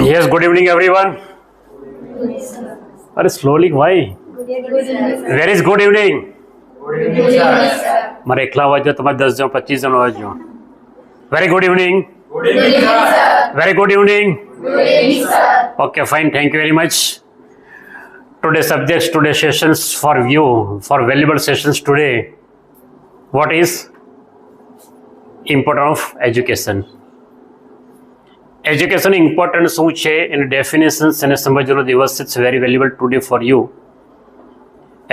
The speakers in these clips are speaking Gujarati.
Yes, good evening, everyone. Are slowly, why? Where is good evening? મારે એકલા વાંચો તમારે 10 જણ 25 જણ વાંચો. Very good evening. Good evening, sir. Very good evening. Good evening, sir. Okay, fine. Thank you very much. Today's subjects, today's sessions for you, for valuable sessions today. What is importance of education? એજ્યુકેશનની ઇમ્પોર્ટન્સ શું છે એની ડેફિનેશન્સ એને સમજવાનો દિવસ it's very valuable today for you.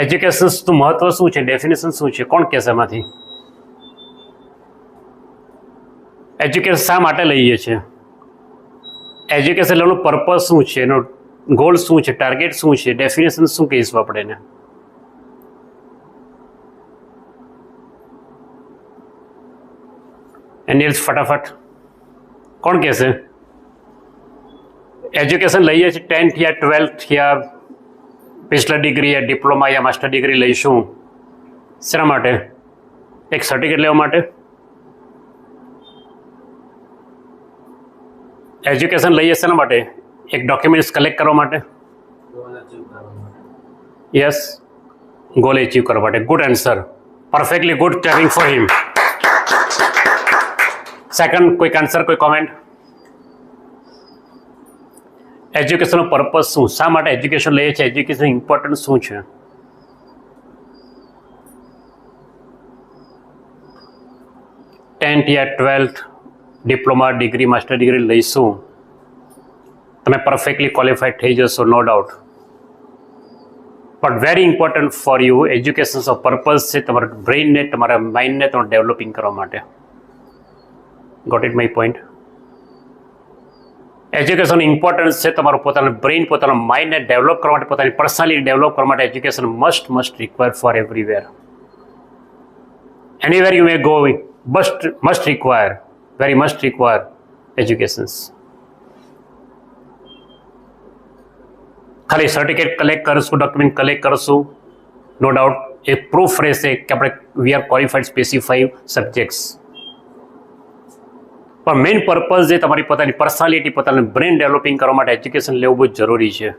એજ્યુકેશન્સનું મહત્વ શું છે, ડેફિનેશન શું છે, કોણ કહેશે એમાંથી? એજ્યુકેશન શા માટે લઈએ છીએ? એજ્યુકેશન લેવાનું પર્પઝ શું છે, એનો ગોલ શું છે, ટાર્ગેટ શું છે, ડેફિનેશન શું કહીશું આપણે એને? એની ફટાફટ કોણ કહેશે? એજ્યુકેશન લઈએ છીએ 10th યા 12th યા બેચલર ડિગ્રી યા ડિપ્લોમા યા માસ્ટર ડિગ્રી લઈશું શેના માટે? એક સર્ટિફિકેટ લેવા માટે? એજ્યુકેશન લઈએ શેના માટે? એક ડોક્યુમેન્ટ્સ કલેક્ટ કરવા માટે? યસ, ગોલ એચીવ કરવા માટે. Good answer, perfectly good. Clapping for him. Second, કોઈક આન્સર, કોઈ કોમેન્ટ? એજ્યુકેશનનો પર્પઝ શું, શા માટે એજ્યુકેશન લઈએ છીએ, એજ્યુકેશન ઇમ્પોર્ટન્સ શું છે? ટેન્થ યા 12th diploma degree master degree લઈશું, તમે પરફેક્ટલી ક્વોલિફાઈડ થઈ જશો, no doubt. But very important for you એજ્યુકેશનનો પર્પઝ છે તમારા બ્રેઇનને, તમારા માઇન્ડને તમારે ડેવલપિંગ કરવા માટે. Got it my point? એજ્યુકેશનની ઇમ્પોર્ટન્સ છે તમારું પોતાનું બ્રેઇન, પોતાના માઇન્ડને ડેવલપ કરવા માટે, પોતાની પર્સનાલિટી ડેવલપ કરવા માટે education must require for everywhere. Anywhere you may go, must require, very must require educations. ખાલી સર્ટિફિકેટ કલેક્ટ કરશું, ડોક્યુમેન્ટ કલેક્ટ કરશું, નો ડાઉટ એ પ્રૂફ રહેશે કે આપણે we are qualified specified subjects. પણ મેઇન પર્પઝ જે તમારી પોતાની પર્સનાલિટી, પોતાનું બ્રેન ડેવલપિંગ કરવા માટે એજ્યુકેશન લેવું બહુ જરૂરી છે.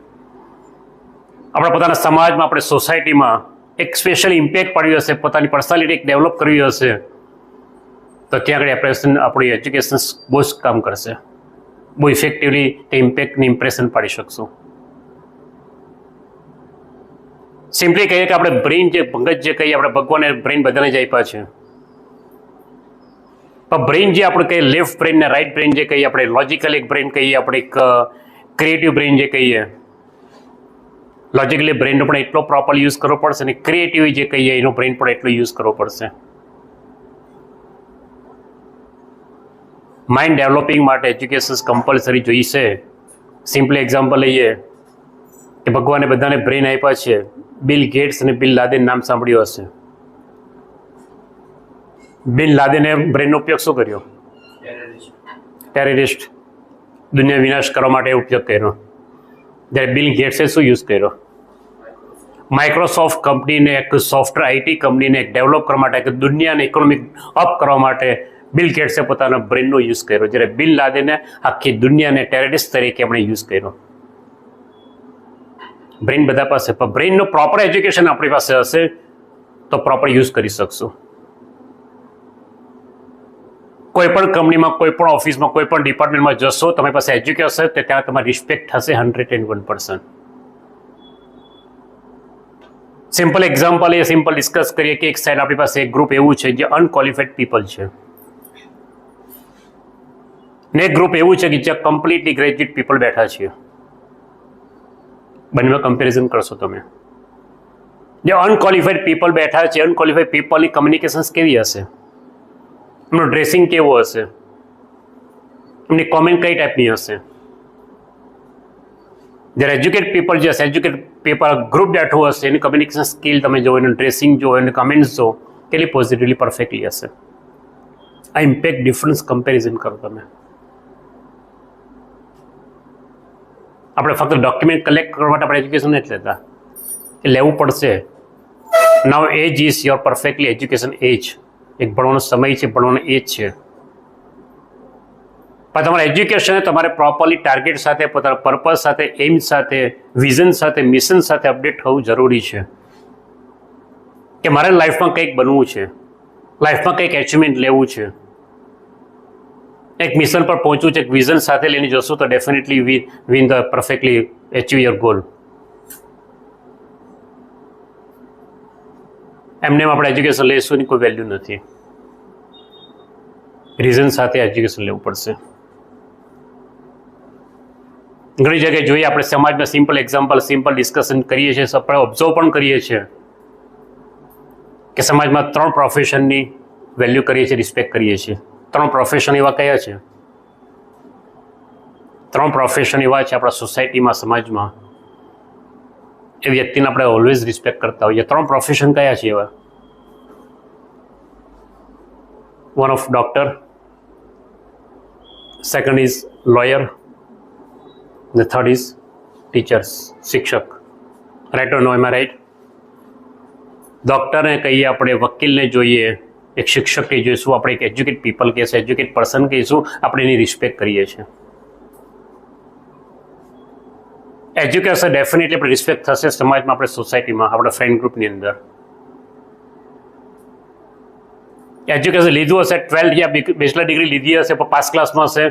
આપણા પોતાના સમાજમાં, આપણે સોસાયટીમાં એક સ્પેશિયલ ઇમ્પેક્ટ પાડ્યું હશે, પોતાની પર્સનાલિટી એક ડેવલપ કરવી હશે, તો ત્યાં આગળ આપણી એજ્યુકેશન બહુ જ કામ કરશે. બહુ ઇફેક્ટિવલી તે ઇમ્પેક્ટની ઇમ્પ્રેશન પાડી શકશું. સિમ્પલી કહીએ કે આપણે બ્રેઇન જે મગજ જે કહીએ, આપણે ભગવાને બ્રેઇન બધાને જ આપ્યા છે. પણ બ્રેઇન જે આપણે કહીએ, લેફ્ટ બ્રેઇન ને રાઇટ બ્રેઇન જે કહીએ, આપણે લોજિકલ એક બ્રેઇન કહીએ, આપણે એક ક્રિએટિવ બ્રેઇન જે કહીએ. લોજિકલી બ્રેઇનનો પણ એટલો પ્રોપર યુઝ કરવો પડશે, અને ક્રિએટિવ જે કહીએ એનો બ્રેઇન પણ એટલો યુઝ કરવો પડશે. માઇન્ડ ડેવલપિંગ માટે એજ્યુકેશન કમ્પલસરી જોઈશે. સિમ્પલી એક્ઝામ્પલ લઈએ કે ભગવાને બધાને બ્રેઇન આપ્યા છે. બિલ ગેટ્સ અને બિલ લાદેન નામ સાંભળ્યું હશે. બિલ લાદેને બ્રેનનો ઉપયોગ શું કર્યો? ટેરરિસ્ટ, દુનિયા વિનાશ કરવા માટે ઉપયોગ કર્યો. જ્યારે બિલ ગેટ્સે શું યુઝ કર્યો? માઇક્રોસોફ્ટ કંપનીને, એક સોફ્ટવેર આઈટી કંપનીને ડેવલપ કરવા માટે, એક દુનિયાને ઇકોનોમિક અપ કરવા માટે બિલ ગેટ્સે પોતાના બ્રેનનો યુઝ કર્યો. જ્યારે બિલ લાદેને આખી દુનિયાને ટેરરિસ્ટ તરીકે એમણે યુઝ કર્યો. બ્રેઇન બધા પાસે, પણ બ્રેઇનનો પ્રોપર એજ્યુકેશન આપણી પાસે હશે તો પ્રોપર યુઝ કરી શકશું. કોઈ પણ કંપનીમાં, કોઈ પણ ઓફિસમાં, કોઈ પણ ડિપાર્ટમેન્ટમાં જશો, તમારી પાસે એજ્યુકેશન તો ત્યાં તમારી રિસ્પેક્ટ થશે 101%. સિમ્પલ એક્ઝામ્પલ એ સિમ્પલ ડિસ્કસ કરીએ કે એક સાઈડ આપણી પાસે એક ગ્રુપ એવું છે જે અનક્વોલિફાઈડ પીપલ છે, ને એક ગ્રુપ એવું છે કે જ્યાં કમ્પ્લીટલી ગ્રેજ્યુએટ પીપલ બેઠા છે. બંનેમાં કમ્પેરિઝન કરશો તમે. જે અનક્વોલિફાઈડ પીપલ બેઠા છે, અનક્વોલિફાઈડ પીપલની કમ્યુનિકેશન્સ કેવી હશે? એમનું ડ્રેસિંગ કેવું હશે? એમની કોમેન્ટ કઈ ટાઈપની હશે? જ્યારે એજ્યુકેટ પીપલ જે હશે, એજ્યુકેટ પીપલ ગ્રુપ બેઠું હશે, એની કમ્યુનિકેશન સ્કિલ તમે જુઓ, એનું ડ્રેસિંગ જુઓ, એનું કમેન્ટ્સ જુઓ, કેટલી પોઝિટિવલી પરફેક્ટલી હશે. આ ઇમ્પેક્ટ ડિફરન્સ કમ્પેરિઝન કરો તમે. આપણે ફક્ત ડોક્યુમેન્ટ કલેક્ટ કરવા માટે આપણે એજ્યુકેશન નથી લેતા, એ લેવું પડશે. Now age is your perfectly education age. એક ભણવાનો સમય છે, ભણવાનો એજ છે. પણ તમારા એજ્યુકેશન તમારે પ્રોપરલી ટાર્ગેટ સાથે, પોતાના પર્પઝ સાથે, એમ સાથે, વિઝન સાથે, મિશન સાથે અપડેટ થવું જરૂરી છે કે મારે લાઈફમાં કંઈક બનવું છે, લાઈફમાં કંઈક એચિવમેન્ટ લેવું છે, એક મિશન પર પહોંચવું છે, એક વિઝન સાથે લઈને જશો તો definitely win the perfectly achieve your goal. એમને આપણે એજ્યુકેશન લઈશું એની કોઈ વેલ્યુ નથી. રીઝન સાથે એજ્યુકેશન લેવું પડશે. ઘણી જગ્યાએ જોઈએ આપણે સમાજમાં સિમ્પલ એક્ઝામ્પલ, સિમ્પલ ડિસ્કશન કરીએ છીએ, આપણે ઓબ્ઝર્વ પણ કરીએ છીએ કે સમાજમાં 3 પ્રોફેશનની વેલ્યુ કરીએ છીએ, રિસ્પેક્ટ કરીએ છીએ. 3 પ્રોફેશન એવા કયા છે? 3 પ્રોફેશન એવા છે આપણા સોસાયટીમાં, સમાજમાં એ વ્યક્તિને આપણે ઓલવેઝ રિસ્પેક્ટ કરતા હોઈએ. 3 પ્રોફેશન કયા છે એવા? One of doctor, second is lawyer, the third is teachers, શિક્ષક. Right or no? Am I right? ડૉક્ટરને કહીએ આપણે, વકીલને જોઈએ, એક શિક્ષકને જોઈશું, આપણે એક એજ્યુકેટ પીપલ કહીશું, એજ્યુકેટ પર્સન કહીશું, આપણે એની રિસ્પેક્ટ કરીએ છીએ. એજ્યુકેશન ડેફિનેટલી આપણે રિસ્પેક્ટ થશે સમાજમાં, આપણે સોસાયટીમાં, આપણા ફ્રેન્ડ ગ્રુપની અંદર. એજ્યુકેશન લીધું હશે, 12 યા બેચલર ડિગ્રી લીધી હશે પણ પાસ ક્લાસમાં હશે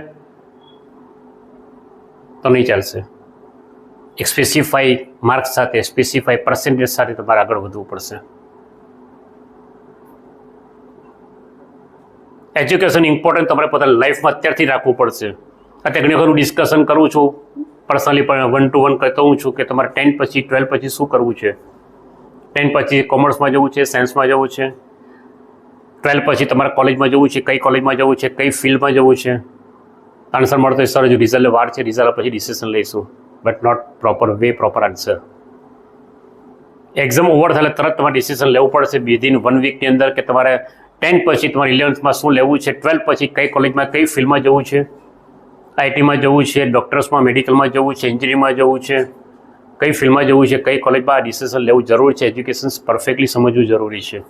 તો નહીં ચાલશે. એક સ્પેસિફાઈ માર્ક્સ સાથે, સ્પેસિફાઈ પર્સન્ટેજ સાથે તમારે આગળ વધવું પડશે. એજ્યુકેશન ઇમ્પોર્ટન્ટ તમારે પોતાની લાઈફમાં અત્યારથી રાખવું પડશે. અત્યારે ઘણી વખત હું ડિસ્કશન કરું છું, પર્સનલી પણ 1 to 1 કહેતો હું છું કે તમારે 10 પછી 12 પછી શું કરવું છે. 10 પછી કોમર્સમાં જવું છે, સાયન્સમાં જવું છે, 12 પછી તમારે કોલેજમાં જવું છે, કઈ કોલેજમાં જવું છે, કઈ ફિલ્ડમાં જવું છે. આન્સર મળતો સર હજુ રિઝલ્ટ વાર છે, રિઝલ્ટ પછી ડિસિઝન લઈશું, but not proper way, proper answer. Exam over થાય તરત તમારે ડિસિઝન લેવું પડશે વિધિન 1 વીકની અંદર કે તમારે 10 પછી તમારે 11થમાં શું લેવું છે, 12 પછી કઈ કોલેજમાં, કઈ ફિલ્ડમાં જવું છે, આઈટીમાં જવું છે, ડૉક્ટર્સમાં, મેડિકલમાં જવું છે, એન્જિનિયરિંગમાં જવું છે, કઈ ફિલ્ડમાં જવું છે, કઈ કોલેજમાં આ ડિસિઝન લેવું જરૂરી છે. એજ્યુકેશન પરફેક્ટલી સમજવું જરૂરી છે.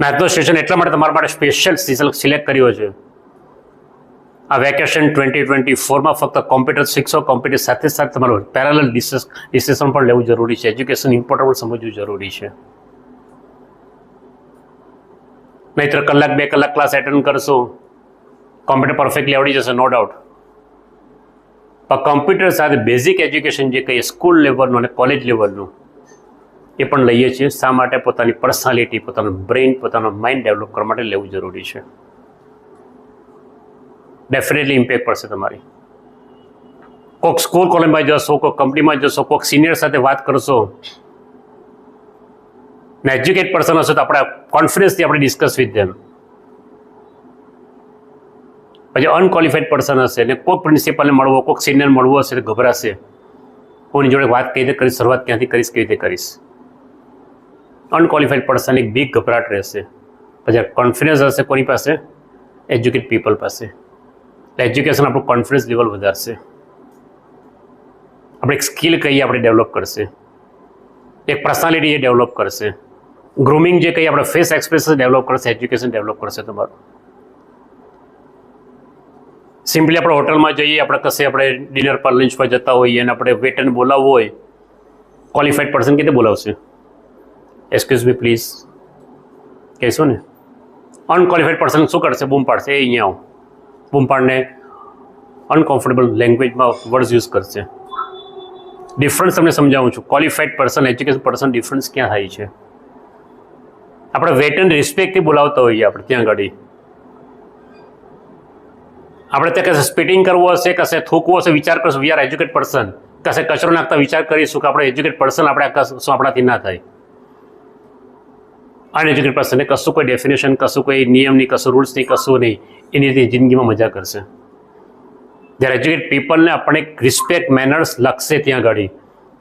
આજનો સેશન એટલા માટે તમારા માટે સ્પેશિયલ સિલેક્ટ કર્યો છે. આ વેકેશન 2024માં ફક્ત કોમ્પ્યુટર શીખશો, કોમ્પ્યુટર સાથે સાથે તમારું પેરેલલ ડિસિઝન પણ લેવું જરૂરી છે. એજ્યુકેશન ઇમ્પોર્ટન્ટ પણ સમજવું જરૂરી છે. નહીંતર 1 કલાક 2 કલાક ક્લાસ એટેન્ડ કરશો, કોમ્પ્યુટર પરફેક્ટલી આવડી જશે, નો ડાઉટ. પણ કોમ્પ્યુટર સાથે બેઝિક એજ્યુકેશન જે કહીએ સ્કૂલ લેવલનું અને કોલેજ લેવલનું એ પણ લઈએ છીએ. શા માટે? પોતાની પર્સનાલિટી, પોતાનું બ્રેઇન, પોતાનો માઇન્ડ ડેવલપ કરવા માટે લેવું જરૂરી છે. ડેફિનેટલી ઇમ્પેક્ટ પડશે તમારી. કોઈક સ્કૂલ કોલેજમાં જશો, કોઈક કંપનીમાં જશો, કોઈક સિનિયર સાથે વાત કરશો ને એજ્યુકેટ પર્સન હશે તો આપણે કોન્ફિડન્સથી આપણે ડિસ્કસ વિથ ધેમ. પછી અનક્વોલિફાઈડ પર્સન હશે ને કોઈક પ્રિન્સિપલને મળવો, કોઈક સિનિયર મળવો હશે તો ગભરાશે. કોઈની જોડે વાત કઈ રીતે કરીશ, શરૂઆત ક્યાંથી કરીશ, કેવી રીતે કરીશ. અનક્વોલિફાઈડ પર્સન એક બિગ ગભરાટ રહેશે. પછી કોન્ફિડન્સ હશે કોની પાસે? એજ્યુકેટ પીપલ પાસે. એજ્યુકેશન આપણું કોન્ફિડન્સ લેવલ વધારશે. આપણે એક સ્કિલ કહીએ આપણે ડેવલપ કરશે, એક પર્સનાલિટી એ ડેવલપ કરશે, ગ્રૂમિંગ જે કહીએ આપણે ફેસ એક્સપ્રેશન ડેવલપ કરશે. એજ્યુકેશન ડેવલપ કરશે તમારું. સિમ્પલી આપણે હોટલમાં જઈએ, આપણે કશે આપણે ડિનર પર લંચ પર જતા હોઈએ અને આપણે વેટરને બોલાવવું હોય, ક્વોલિફાઈડ પર્સન કેવી રીતે બોલાવશે? એક્સક્યુઝ મી પ્લીઝ કહેશો ને. અનક્વોલિફાઈડ પર્સન શું કરશે? બૂમ પાડશે, એ અહીંયા આવો. બૂમ પાડને અનકમ્ફર્ટેબલ લેંગ્વેજમાં વર્ડ્સ યુઝ કરશે. ડિફરન્સ તમને સમજાવું છું. Qualified person, education person, difference ક્યાં થાય છે? આપણે વેટરને રિસ્પેક્ટથી બોલાવતા હોઈએ આપણે ત્યાં ગાડી. આપણે ત્યાં કશે સ્પીટિંગ કરવું હશે, કશે થૂકવું હશે, વિચાર કરશું વી આર એજ્યુકેટ પર્સન. કશે કચરો નાખતા વિચાર કરીશું કે આપણે એજ્યુકેટ પર્સન, આપણે શું આપણાથી ના થાય. અનએજ્યુકેટ પર્સનને કશું કોઈ ડેફિનેશન, કશું કોઈ નિયમ નહીં, કશું રૂલ્સ નહીં, કશું નહીં, એની રીતે જિંદગીમાં મજા કરશે. જ્યારે એજ્યુકેટ પીપલને આપણે રિસ્પેક્ટ, મેનર્સ લખશે ત્યાં ગાડી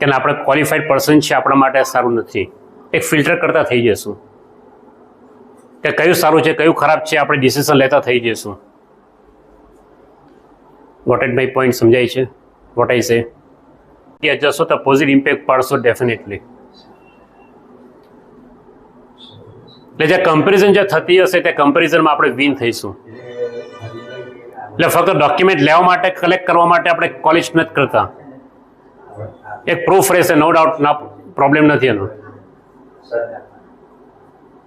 કે આપણે ક્વોલિફાઈડ પર્સન છે, આપણા માટે સારું નથી. એક ફિલ્ટર કરતા થઈ જશું કે કયું સારું છે, કયું ખરાબ છે, આપણે ડિસિઝન લેતા થઈ જઈશું. વોટ એટ માય પોઈન્ટ સમજાય છે? વોટ આઈ સે? ત્યાં જશો તો પોઝિટિવ ઇમ્પેક્ટ પાડશો ડેફિનેટલી. એટલે જે કમ્પેરિઝન જે થતી હશે તે કમ્પેરિઝનમાં આપણે વિન થઈશું. એટલે ફક્ત ડોક્યુમેન્ટ લેવા માટે કલેક્ટ કરવા માટે આપણે કોલેજ નથી કરતા. એક પ્રૂફ રહેશે, નો ડાઉટ, ના પ્રોબ્લેમ નથી એનો.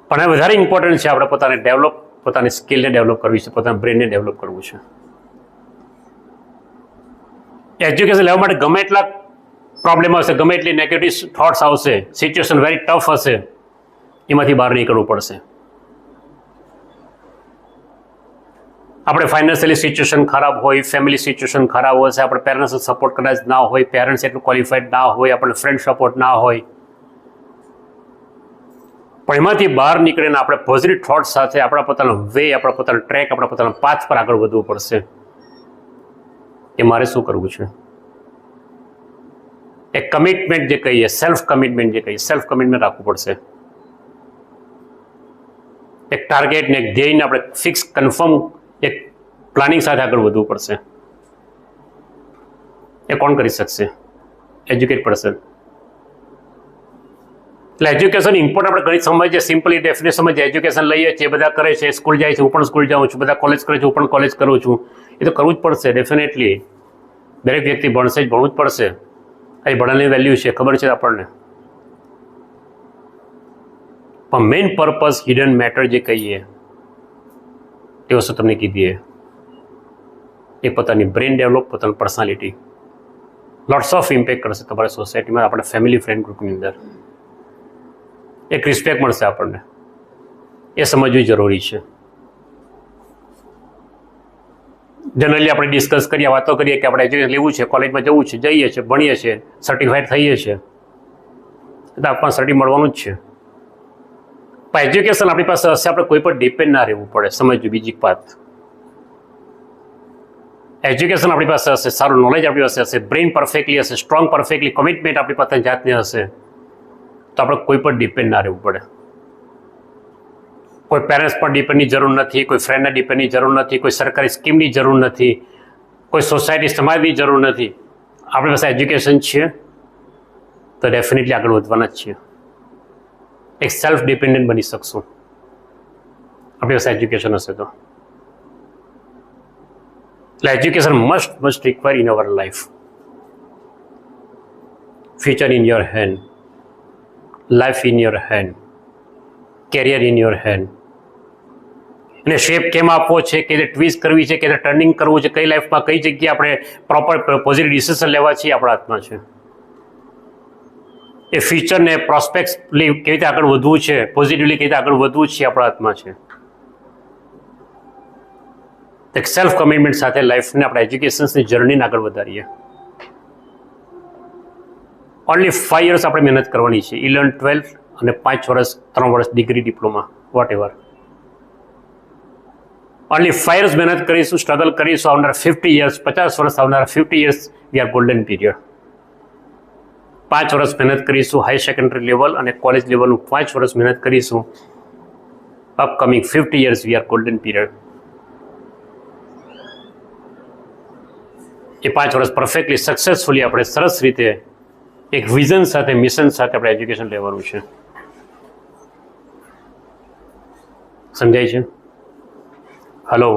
પણ એ વધારે ઇમ્પોર્ટન્ટ છે આપણે પોતાને ડેવલપ, પોતાની સ્કિલને ડેવલપ કરવી છે, પોતાના બ્રેનને ડેવલપ કરવું છે. એજ્યુકેશન લેવા માટે ગમે એટલા પ્રોબ્લેમ હશે, ગમે એટલી નેગેટિવ થોટ્સ આવશે, સિચ્યુએશન વેરી ટફ હશે, એમાંથી બહાર નીકળવું પડશે. આપણે ફાઇનાન્શિયલી સિચ્યુએશન ખરાબ હોય, ફેમિલી સિચ્યુએશન ખરાબ હશે, આપણે પેરેન્ટ્સનો સપોર્ટ કદાચ ના હોય, પેરેન્ટ્સ એટલું ક્વોલિફાઈડ ના હોય, આપણે ફ્રેન્ડ સપોર્ટ ના હોય, પણ એમાંથી બહાર નીકળીને આપણે પોઝિટિવ થોટ સાથે આપણા પોતાનો વે, આપણા પોતાનો ટ્રેક, આપણા પોતાના પાથ પર આગળ વધવું પડશે. કે મારે શું કરવું છે. એક કમિટમેન્ટ જે કહીએ, સેલ્ફ કમિટમેન્ટ જે કહીએ, સેલ્ફ કમિટમેન્ટ રાખવું પડશે. એક ટાર્ગેટ ને એક ધ્યેયને આપણે ફિક્સ કન્ફર્મ એક પ્લાનિંગ સાથે આગળ વધવું પડશે. એ કોણ કરી શકશે? Educate person. એટલે એજ્યુકેશન ઇમ્પોર્ટન્ટ આપણે ઘણી સમજીએ, સિમ્પલી ડેફિનેશનમાં જે એજ્યુકેશન લઈએ છીએ, બધા કરે છે, સ્કૂલ જાય છે, હું પણ સ્કૂલ જાઉં છું, બધા કોલેજ કરે છે, હું પણ કોલેજ કરું છું. એ તો કરવું જ પડશે ડેફિનેટલી. દરેક વ્યક્તિ ભણશે જ, ભણવું જ પડશે. એ ભણવાની વેલ્યુ છે, ખબર છે આપણને. પણ મેઇન પર્પઝ, હિડન મેટર જે કહીએ તે વસ્તુ તમને કીધી એ પોતાની બ્રેન ડેવલપ, પોતાની પર્સનાલિટી લોટ્સ ઓફ ઇમ્પેક્ટ કરશે તમારી સોસાયટીમાં, આપણે ફેમિલી ફ્રેન્ડ ગ્રુપની અંદર. એક રિસ્પેક્ટ મળશે આપણને, એ સમજવી જરૂરી છે. જનરલી આપણે ડિસ્કસ કરીએ, વાતો કરીએ કે આપણે એજ્યુકેશન લેવું છે, કોલેજમાં જવું છે, જઈએ છીએ, ભણીએ છીએ, સર્ટિફાઈડ થઈએ છીએ, તો આપણને સર્ટિ મળવાનું જ છે. પણ એજ્યુકેશન આપણી પાસે હશે, આપણે કોઈ પર ડિપેન્ડ ના રહેવું પડે. સમજવું બીજી વાત. એજ્યુકેશન આપણી પાસે હશે, સારું નોલેજ આપણી પાસે હશે, બ્રેઇન પરફેક્ટલી હશે, સ્ટ્રોંગ પરફેક્ટલી કમિટમેન્ટ આપણી પાસે જાતની હશે, તો આપણે કોઈ પર ડિપેન્ડ ના રહેવું પડે. કોઈ પેરેન્ટ્સ પર ડિપેન્ડની જરૂર નથી, કોઈ ફ્રેન્ડના ડિપેન્ડની જરૂર નથી, કોઈ સરકારી સ્કીમની જરૂર નથી, કોઈ સોસાયટી સમાજની જરૂર નથી. આપણી પાસે એજ્યુકેશન છે તો ડેફિનેટલી આગળ વધવાના જ છીએ. એક સેલ્ફ ડિપેન્ડન્ટ બની શકશું આપણી પાસે એજ્યુકેશન હશે તો. એટલે education must require in our life. Future in your hand, life in your hand, career in your hand. અને શેપ કેમ આપવો છે, કે ટ્વિસ્ટ કરવી છે, કે ટર્નિંગ કરવું છે, કઈ લાઈફમાં કઈ જગ્યાએ આપણે પ્રોપર પોઝિટિવ ડિસિઝન લેવા છીએ, આપણા હાથમાં છે. એ ફ્યુચરને પ્રોસ્પેક્ટલી કેવી રીતે આગળ વધવું છે, પોઝિટિવલી કેવી રીતે આગળ વધવું છે, આપણા હાથમાં છે. એક સેલ્ફ કમિટમેન્ટ સાથે લાઈફને આપણે એજ્યુકેશનની જર્નીને આગળ વધારીએ. ઓનલી 5 years આપણે મહેનત કરવાની છે, 11, 12 અને 5 વર્ષ, 3 વર્ષ degree, diploma, whatever. Only 5 years મહેનત કરીશું, સ્ટ્રગલ કરીશું. આવનારા 50 years, 50 વર્ષ, આવનારા 50 years we are golden period. 5 વર્ષ મહેનત કરીશું હાઈ સેકન્ડરી લેવલ અને કોલેજ લેવલનું 5 વર્ષ મહેનત કરીશું. Upcoming 50 years we are golden period. એ 5 વર્ષ પરફેક્ટલી સક્સેસફુલી આપણે સરસ રીતે એક વિઝન સાથે, મિશન સાથે આપણે એજ્યુકેશન લેવાનું છે. સમજાય છે? Hello,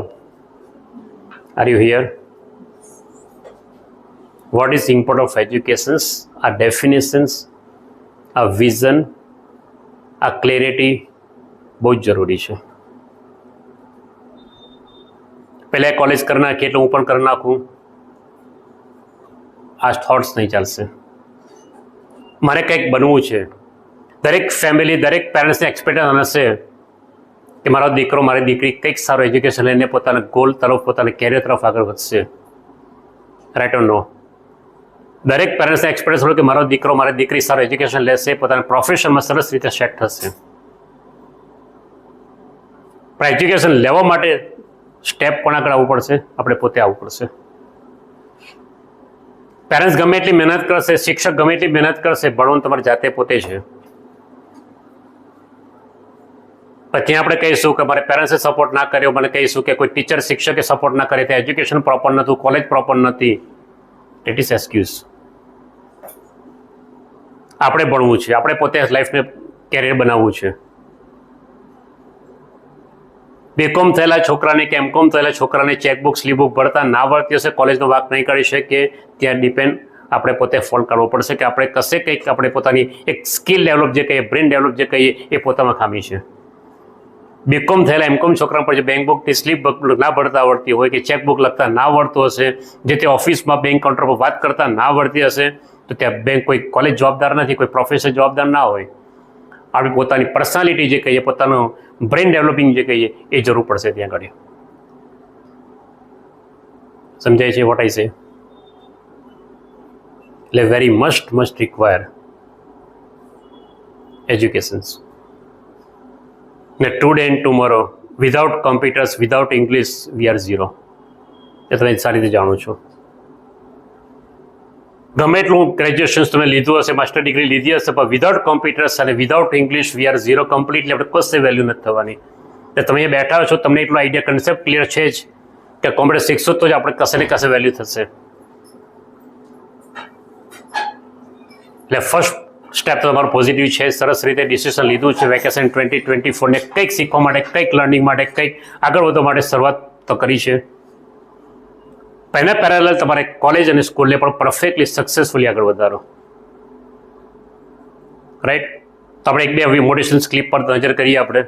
are you hear? What is important of educations? આ ડેફિનેશન્સ, આ વિઝન, આ ક્લેરિટી બહુ જ જરૂરી છે. પહેલાં કોલેજ કરી નાખીએ એટલે હું પણ કરી નાખું, આ થોટ્સ નહીં ચાલશે. મારે કંઈક બનવું છે. દરેક ફેમિલી, દરેક પેરેન્ટ્સને એક્સપેક્ટેશન હશે કે મારો દીકરો, મારી દીકરી કંઈક સારું એજ્યુકેશન લઈને પોતાના ગોલ તરફ, પોતાના કેરિયર તરફ આગળ વધશે. રાઈટ ઓર નો? દરેક પેરેન્ટ્સને એક્સપેક્ટેશન હોય કે મારો દીકરો, મારી દીકરી સારું એજ્યુકેશન લેશે, પોતાના પ્રોફેશનમાં સરસ રીતે સેટ થશે. પણ એજ્યુકેશન લેવા માટે સ્ટેપ કોણ આગળ આવવું પડશે? આપણે પોતે આવવું પડશે. પેરેન્ટ્સ ગમે એટલી મહેનત કરશે, શિક્ષક ગમે એટલી મહેનત કરશે, ભણવાનું તમારે જાતે પોતે છે. પછી આપણે કહીશું કે મારે પેરેન્ટ્સે સપોર્ટ ના કર્યો, મને કહીશું કે કોઈ ટીચર, શિક્ષકે સપોર્ટ ના કરે, તો એજ્યુકેશન પ્રોપર નહોતું, કોલેજ પ્રોપર નથી. It is excuse. આપણે ભણવું છે, આપણે પોતે લાઈફને કેરિયર બનાવવું છે. બીકોમ થયેલા છોકરાને કે એમકોમ થયેલા છોકરાને ચેકબુક સ્લીપબુક ભરતા ના આવડતી હશે, કોલેજનો વાક નહીં કાઢી શકે, ત્યાં ડિપેન્ડ આપણે પોતે ફોલ્ટ કાઢવો પડશે કે આપણે કશે કંઈક આપણે પોતાની એક સ્કિલ ડેવલપ જે કહીએ, બ્રેન ડેવલપ જે કહીએ, એ પોતામાં ખામી છે. બીકોમ થયેલા એમકોમ છોકરા પર જે બેંક બુકની સ્લીપ ના ભરતા આવડતી હોય કે ચેકબુક લખતા ના આવડતું હશે, જે તે ઓફિસમાં બેંક કાઉન્ટર પર વાત કરતા ના આવડતી હશે, તો ત્યાં બેંક કોઈ કોલેજ જવાબદાર નથી, કોઈ પ્રોફેસર જવાબદાર ના હોય. આપણી પોતાની પર્સનાલિટી જે કહીએ, પોતાનું બ્રેન ડેવલપિંગ જે કહીએ, એ જરૂર પડશે ત્યાં આગળ. સમજાય છે વોટ આઈ સે? એટલે વેરી મસ્ટ રિક્વાયર એજ્યુકેશન્સ. ને today and tomorrow without computers, without English, we are zero. એ તમે સારી રીતે જાણો છો. ગમે એટલું ગ્રેજ્યુએશન તમે લીધું હશે, માસ્ટર ડિગ્રી લીધી હશે, પણ વિધાઉટ કોમ્પ્યુટર્સ અને without English we are zero. Completely આપણે કશે વેલ્યુ નથી થવાની. એટલે તમે અહીંયા બેઠા છો, તમને એટલો આઈડિયા કન્સેપ્ટ ક્લિયર છે જ કે કોમ્પ્યુટર શીખશો તો જ આપણે કશે ને કશે વેલ્યુ થશે. એટલે ફર્સ્ટ સ્ટેપ તો તમારું પોઝિટિવ છે, સરસ રીતે ડિસિઝન લીધું છે. વેકેશન 2024 ને કંઈક શીખવા માટે, કંઈક લર્નિંગ માટે, કંઈક આગળ વધવા માટે શરૂઆત તો કરી છે. એના પેરેલલ તમારે કોલેજ અને સ્કૂલને પણ પરફેક્ટલી સક્સેસફુલી આગળ વધારો. રાઈટ? તો આપણે એક બે મોટિવેશન ક્લિપ પર નજર કરીએ આપણે.